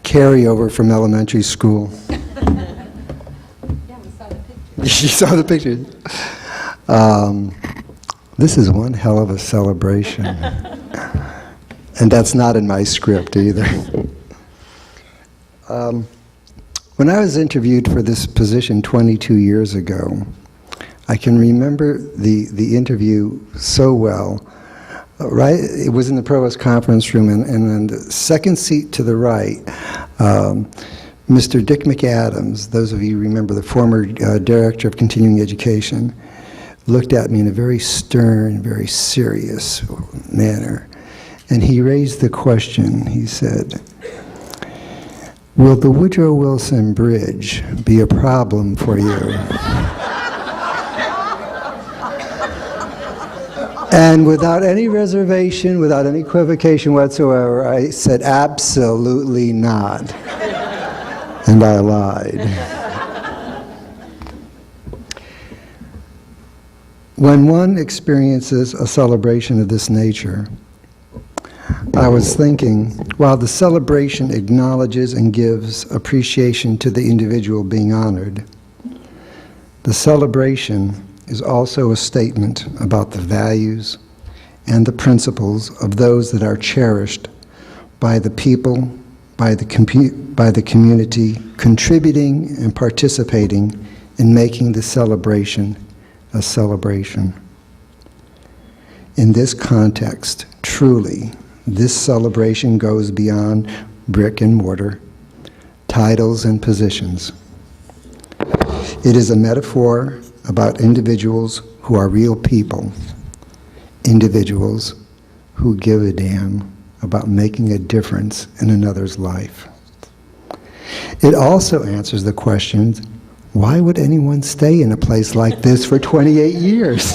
carryover from elementary school. Yeah, we saw the picture. You saw the pictures. This is one hell of a celebration. And that's not in my script either. When I was interviewed for this position 22 years ago, I can remember the interview so well. Right, it was in the provost conference room, and in the second seat to the right, Mr. Dick McAdams, those of you who remember the former director of continuing education, looked at me in a very stern, very serious manner, and he raised the question. He said, "Will the Woodrow Wilson Bridge be a problem for you?" And without any reservation, without any equivocation whatsoever, I said, "Absolutely not." And I lied. When one experiences a celebration of this nature, I was thinking, while the celebration acknowledges and gives appreciation to the individual being honored, the celebration is also a statement about the values and the principles of those that are cherished by the people, by the community, contributing and participating in making the celebration a celebration. In this context, truly, this celebration goes beyond brick and mortar, titles and positions. It is a metaphor about individuals who are real people, individuals who give a damn about making a difference in another's life. It also answers the question, why would anyone stay in a place like this for 28 years?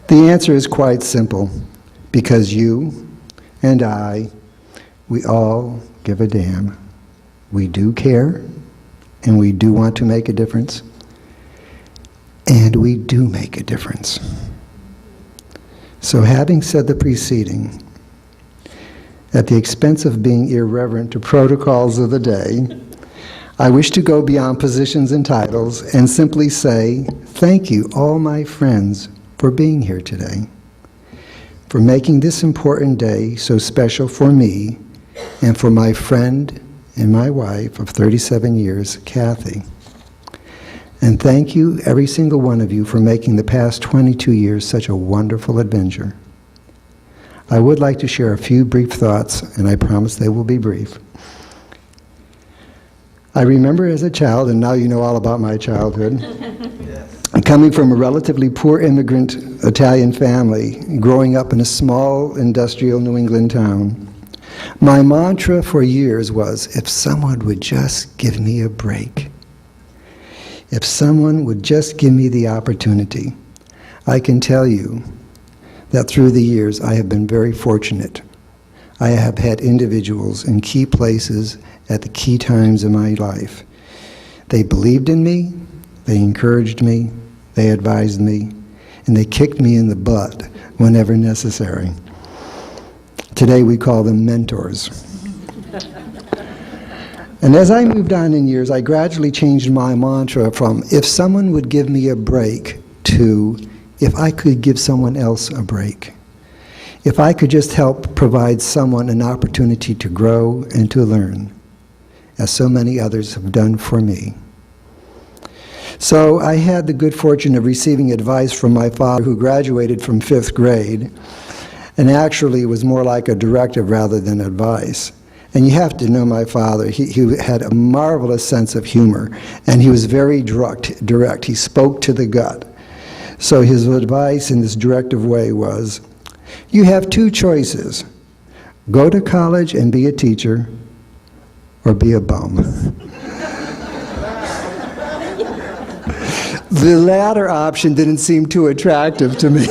The answer is quite simple, because you and I, we all give a damn. We do care, and we do want to make a difference, and we do make a difference. So having said the preceding, at the expense of being irreverent to protocols of the day, I wish to go beyond positions and titles and simply say, thank you, all my friends, for being here today, for making this important day so special for me and for my friend and my wife of 37 years, Kathy. And thank you, every single one of you, for making the past 22 years such a wonderful adventure. I would like to share a few brief thoughts, and I promise they will be brief. I remember as a child, and now you know all about my childhood, coming from a relatively poor immigrant Italian family, growing up in a small industrial New England town. My mantra for years was, if someone would just give me a break, if someone would just give me the opportunity. I can tell you that through the years I have been very fortunate. I have had individuals in key places at the key times in my life. They believed in me, they encouraged me, they advised me, and they kicked me in the butt whenever necessary. Today we call them mentors. And as I moved on in years, I gradually changed my mantra from, if someone would give me a break, to, if I could give someone else a break. If I could just help provide someone an opportunity to grow and to learn, as so many others have done for me. So I had the good fortune of receiving advice from my father, who graduated from 5th grade, and actually was more like a directive rather than advice. And you have to know my father. He had a marvelous sense of humor, and he was very direct. He spoke to the gut. So his advice in this directive way was, you have two choices. Go to college and be a teacher, or be a bum. The latter option didn't seem too attractive to me.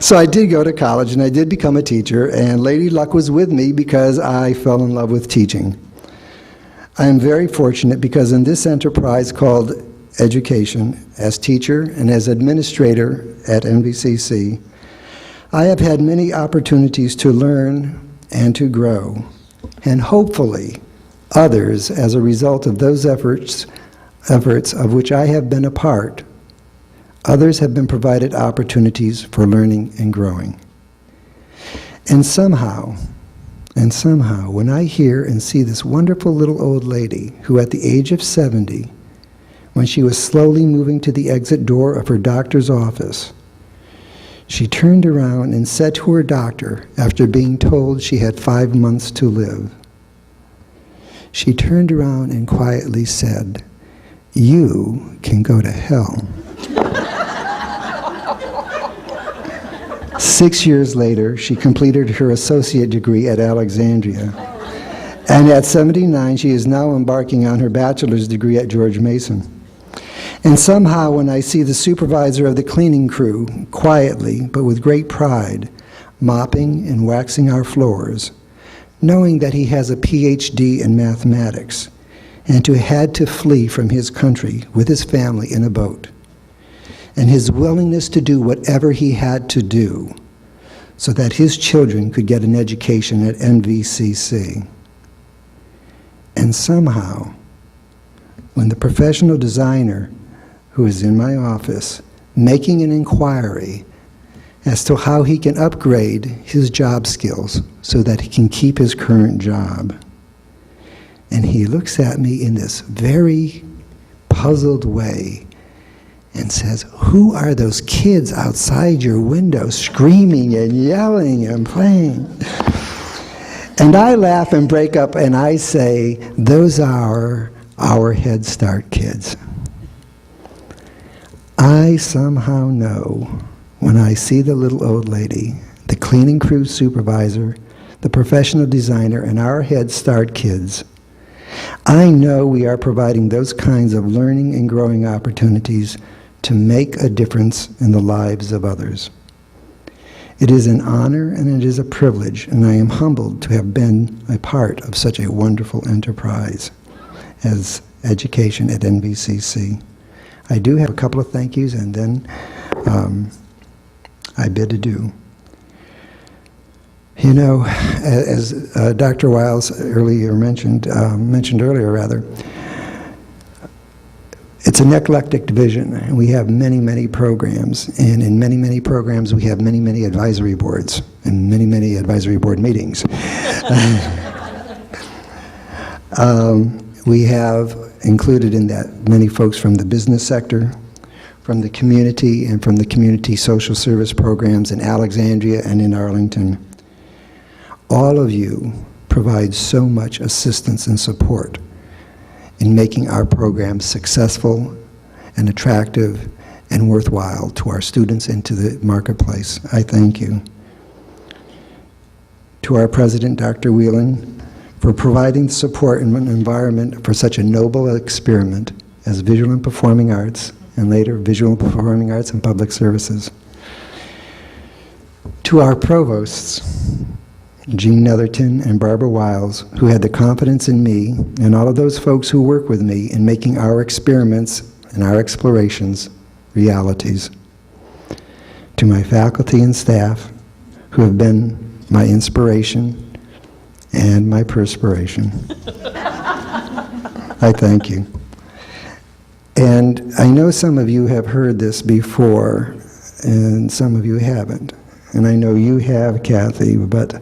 So I did go to college, and I did become a teacher, and Lady Luck was with me because I fell in love with teaching. I am very fortunate because in this enterprise called education, as teacher and as administrator at NVCC, I have had many opportunities to learn and to grow, and hopefully others, as a result of those efforts of which I have been a part, others have been provided opportunities for learning and growing. And somehow, when I hear and see this wonderful little old lady who at the age of 70, when she was slowly moving to the exit door of her doctor's office, she turned around and said to her doctor, after being told she had 5 months to live, she turned around and quietly said, "You can go to hell." 6 years later, she completed her associate degree at Alexandria. And at 79, she is now embarking on her bachelor's degree at George Mason. And somehow, when I see the supervisor of the cleaning crew, quietly, but with great pride, mopping and waxing our floors, knowing that he has a PhD in mathematics, and had to flee from his country with his family in a boat, and his willingness to do whatever he had to do so that his children could get an education at NVCC. And somehow, when the professional designer who is in my office making an inquiry as to how he can upgrade his job skills so that he can keep his current job, and he looks at me in this very puzzled way and says, "Who are those kids outside your window screaming and yelling and playing?" And I laugh and break up and I say, "Those are our Head Start kids." I somehow know when I see the little old lady, the cleaning crew supervisor, the professional designer, and our Head Start kids, I know we are providing those kinds of learning and growing opportunities to make a difference in the lives of others. It is an honor and it is a privilege, and I am humbled to have been a part of such a wonderful enterprise as education at NVCC. I do have a couple of thank yous, and then I bid adieu. You know, as Dr. Wyles mentioned earlier, it's an eclectic division, and we have many, many programs, and in many, many programs we have many, many advisory boards and many, many advisory board meetings. We have included in that many folks from the business sector, from the community, and from the community social service programs in Alexandria and in Arlington. All of you provide so much assistance and support in making our programs successful and attractive and worthwhile to our students and to the marketplace. I thank you. To our president, Dr. Whelan, for providing the support and environment for such a noble experiment as visual and performing arts, and later visual and performing arts and public services. To our provosts, Jean Netherton and Barbara Wyles, who had the confidence in me and all of those folks who work with me in making our experiments and our explorations realities. To my faculty and staff, who have been my inspiration and my perspiration, I thank you. And I know some of you have heard this before, and some of you haven't. And I know you have, Kathy, but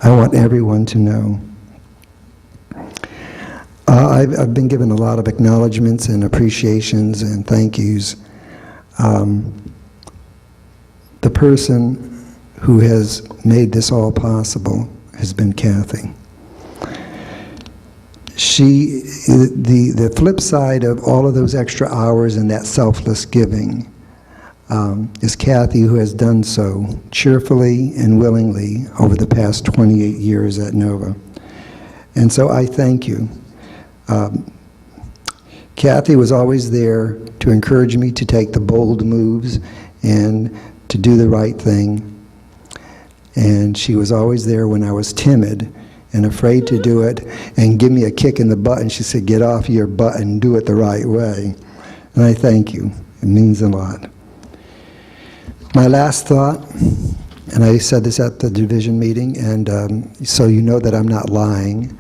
I want everyone to know. I've been given a lot of acknowledgments and appreciations and thank yous. The person who has made this all possible has been Kathy. The flip side of all of those extra hours and that selfless giving is Kathy, who has done so cheerfully and willingly over the past 28 years at Nova. And so I thank you. Kathy was always there to encourage me to take the bold moves and to do the right thing. And she was always there when I was timid and afraid to do it, and give me a kick in the butt, and she said, "Get off your butt and do it the right way." And I thank you. It means a lot. My last thought and I said this at the division meeting, and so you know that I'm not lying.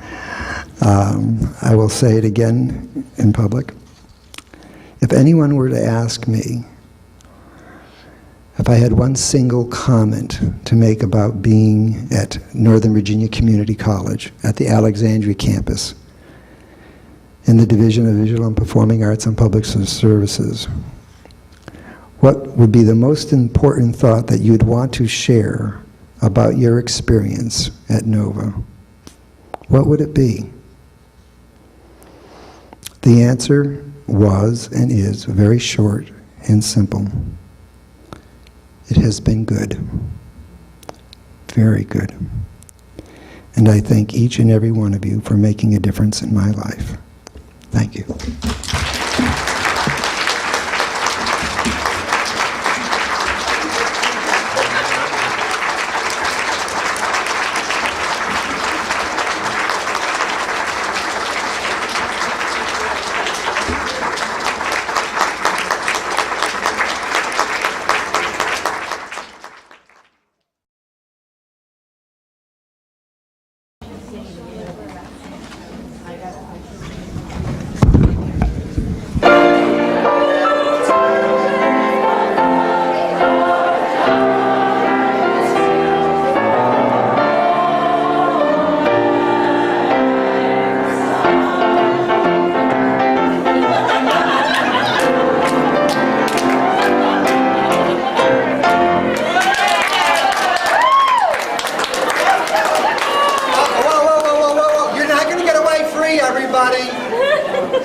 I will say it again in public. If anyone were to ask me if I had one single comment to make about being at Northern Virginia Community College at the Alexandria campus in the Division of Visual and Performing Arts and Public Services, what would be the most important thought that you'd want to share about your experience at NOVA? What would it be? The answer was and is very short and simple. It has been good. Very good. And I thank each and every one of you for making a difference in my life. Thank you.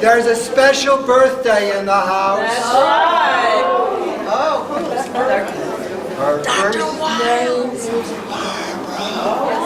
There's a special birthday in the house. That's right. Oh, who's birthday? Her first name is Barbara.